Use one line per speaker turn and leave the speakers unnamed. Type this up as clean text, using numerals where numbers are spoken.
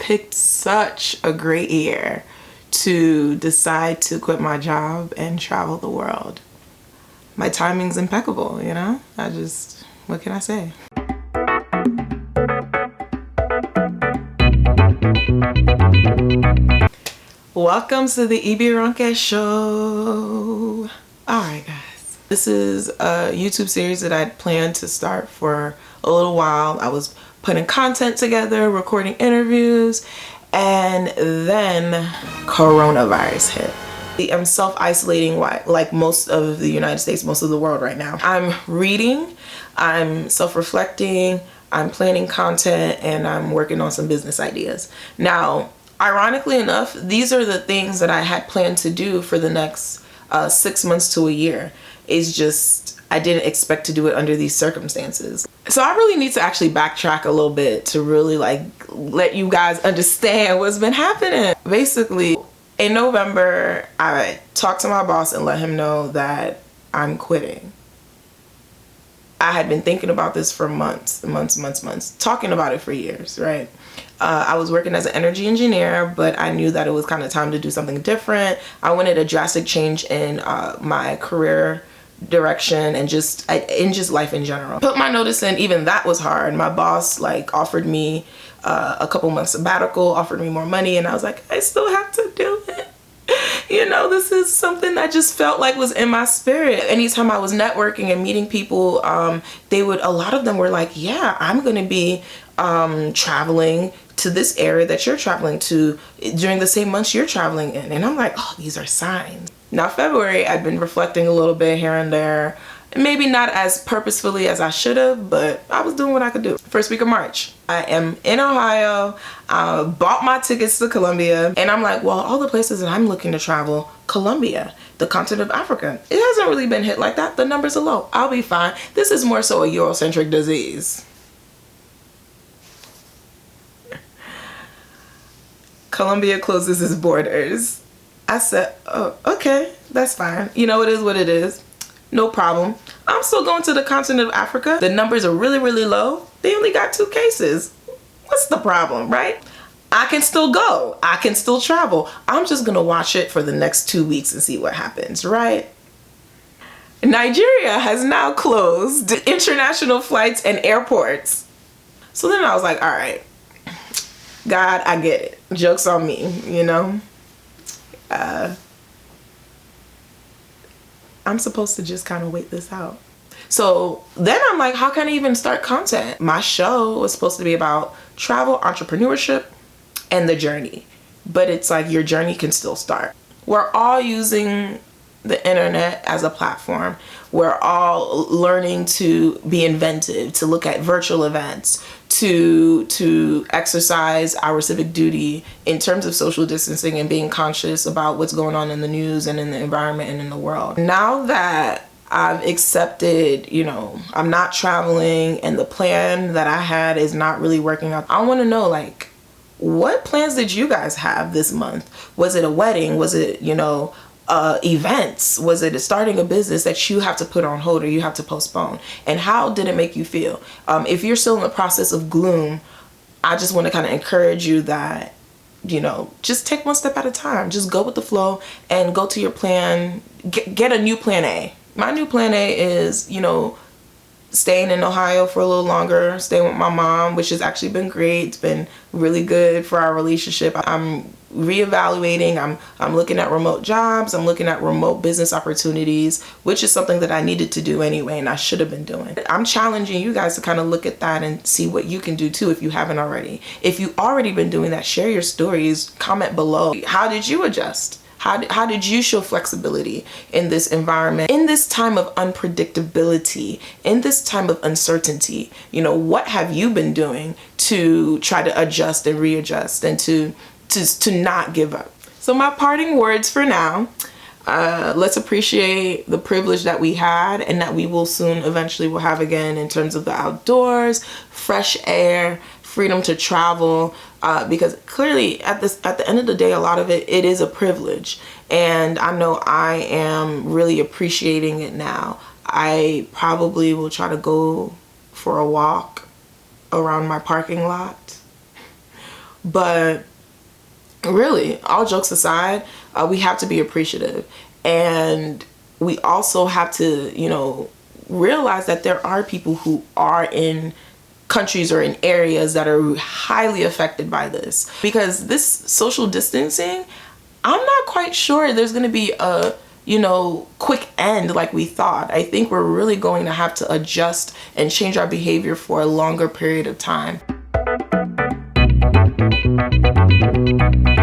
picked such a great year to decide to quit my job and travel the world. My timing's impeccable, you know? What can I say? Welcome to the Ibironke Show. Alright guys, this is a YouTube series that I'd planned to start for a little while. I was putting content together, recording interviews, and then coronavirus hit. I'm self-isolating like most of the United States, most of the world right now. I'm reading, I'm self-reflecting, I'm planning content, and I'm working on some business ideas. Now, ironically enough, these are the things that I had planned to do for the next 6 months to a year. It's just, I didn't expect to do it under these circumstances. So I really need to actually backtrack a little bit to really let you guys understand what's been happening. Basically, in November, I talked to my boss and let him know that I'm quitting. I had been thinking about this for months, talking about it for years, right? I was working as an energy engineer, but I knew that it was kind of time to do something different. I wanted a drastic change in my career direction and just life in general. Put my notice in, even that was hard. My boss offered me a couple months sabbatical, offered me more money, and I was like, I still have to do it. You know, this is something that just felt like was in my spirit. Anytime I was networking and meeting people, a lot of them were like, yeah, I'm gonna be traveling to this area that you're traveling to during the same months you're traveling in. And I'm like, oh, these are signs. Now, February, I've been reflecting a little bit here and there. Maybe not as purposefully as I should have, but I was doing what I could do. First week of March, I am in Ohio. I bought my tickets to Colombia, and I'm like, well, all the places that I'm looking to travel, Colombia, the continent of Africa, it hasn't really been hit like that. The numbers are low. I'll be fine. This is more so a Eurocentric disease. Colombia closes its borders. I said, oh, okay, that's fine. You know, it is what it is. No problem. I'm still going to the continent of Africa. The numbers are really, really low. They only got 2 cases. What's the problem, right? I can still go. I can still travel. I'm just gonna watch it for the next 2 weeks and see what happens, right? Nigeria has now closed international flights and airports. So then I was like, all right, God, I get it. Joke's on me, you know? I'm supposed to just kind of wait this out. So then I'm like, how can I even start content? My show was supposed to be about travel, entrepreneurship, and the journey. But it's like your journey can still start. We're all using the internet as a platform. We're all learning to be inventive, to look at virtual events, to exercise our civic duty in terms of social distancing and being conscious about what's going on in the news and in the environment and in the world. Now that I've accepted, you know, I'm not traveling and the plan that I had is not really working out, I want to know, what plans did you guys have this month? Was it a wedding? Was it, events? Was it starting a business that you have to put on hold or you have to postpone? And how did it make you feel? If you're still in the process of gloom, I just want to kind of encourage you that, just take one step at a time. Just go with the flow and go to your plan. Get a new plan A. My new plan A is, staying in Ohio for a little longer, staying with my mom, which has actually been great. It's been really good for our relationship. I'm reevaluating. I'm looking at remote jobs. I'm looking at remote business opportunities, which is something that I needed to do anyway, and I should have been doing. I'm challenging you guys to kind of look at that and see what you can do too if you haven't already. If you've already been doing that, share your stories, comment below. How did you adjust? How did you show flexibility in this environment, in this time of unpredictability, in this time of uncertainty? What have you been doing to try to adjust and readjust and to not give up? So my parting words for now, let's appreciate the privilege that we had and that we will soon eventually will have again in terms of the outdoors, fresh air, freedom to travel, because clearly at the end of the day, a lot of it is a privilege, and I know I am really appreciating it now. I probably will try to go for a walk around my parking lot But really, all jokes aside, we have to be appreciative. And we also have to, you know, realize that there are people who are in countries or in areas that are highly affected by this. Because this social distancing, I'm not quite sure there's going to be a, you know, quick end like we thought. I think we're really going to have to adjust and change our behavior for a longer period of time.